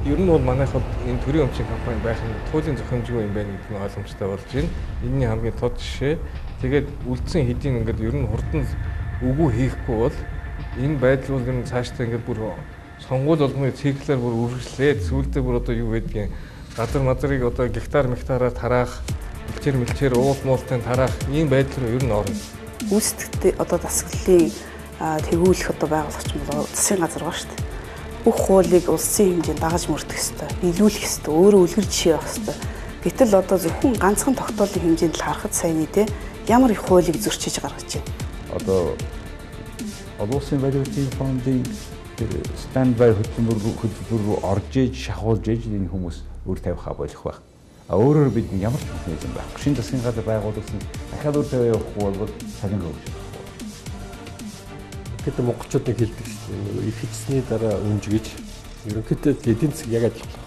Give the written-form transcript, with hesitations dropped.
Ер нь бол манайхад энэ төрийн өмчийн компани байх нь туйлын зохиомжгүй юм байна гэдэг нь ойлгомжтой болж байна. Энэний хамгийн тод жишээ. Тэгээд үлдсэн хэдийн ингээд ер нь хурдан үгүй хийхгүй бол энэ байдал бол ер нь цаашдаа ингээд бүр сонгуул болгоны циклээр бүр үргэлжлээд сүүлдээ бүр одоо юу гэдгийг газар мазрыг одоо гектараар тараах, мэлчээр уул муултын тараах ийм байдал руу ер нь орно. Үүсдэгт одоо дасгалыг тэгүүлэх одоо байгуулагч бол засгийн газар ба шүү дээ. Бүх хуулийг улсын хэмжээнд дагаж мөрдөх ёстой, биелүүлэх ёстой, өөрөө үлгэр жишээ авах ёстой. Гэтэл одоо зөвхөн ганцхан тогтоолын хэмжээнд л харахад сайн нийтээ ямар их хуулийг зөрчиж гаргаж байна. Одоо улсын валютын фондын стандбай хөтөлбөр рүү орж иж шахуулж иж энэ хүмүүс үр тавихаа болох байх. Өөрөөр бид ямар ч механизм байхгүй. Шинэ засгийн газар байгуулсан дахиад үр тавиа явахгүй бол цалин хөвж. Гэтэл монголчууд нэг хэлдэг шүү дээ. Их эцсний дараа үнж гэж ерөнхийдөө эдийн засаг яг адилхан.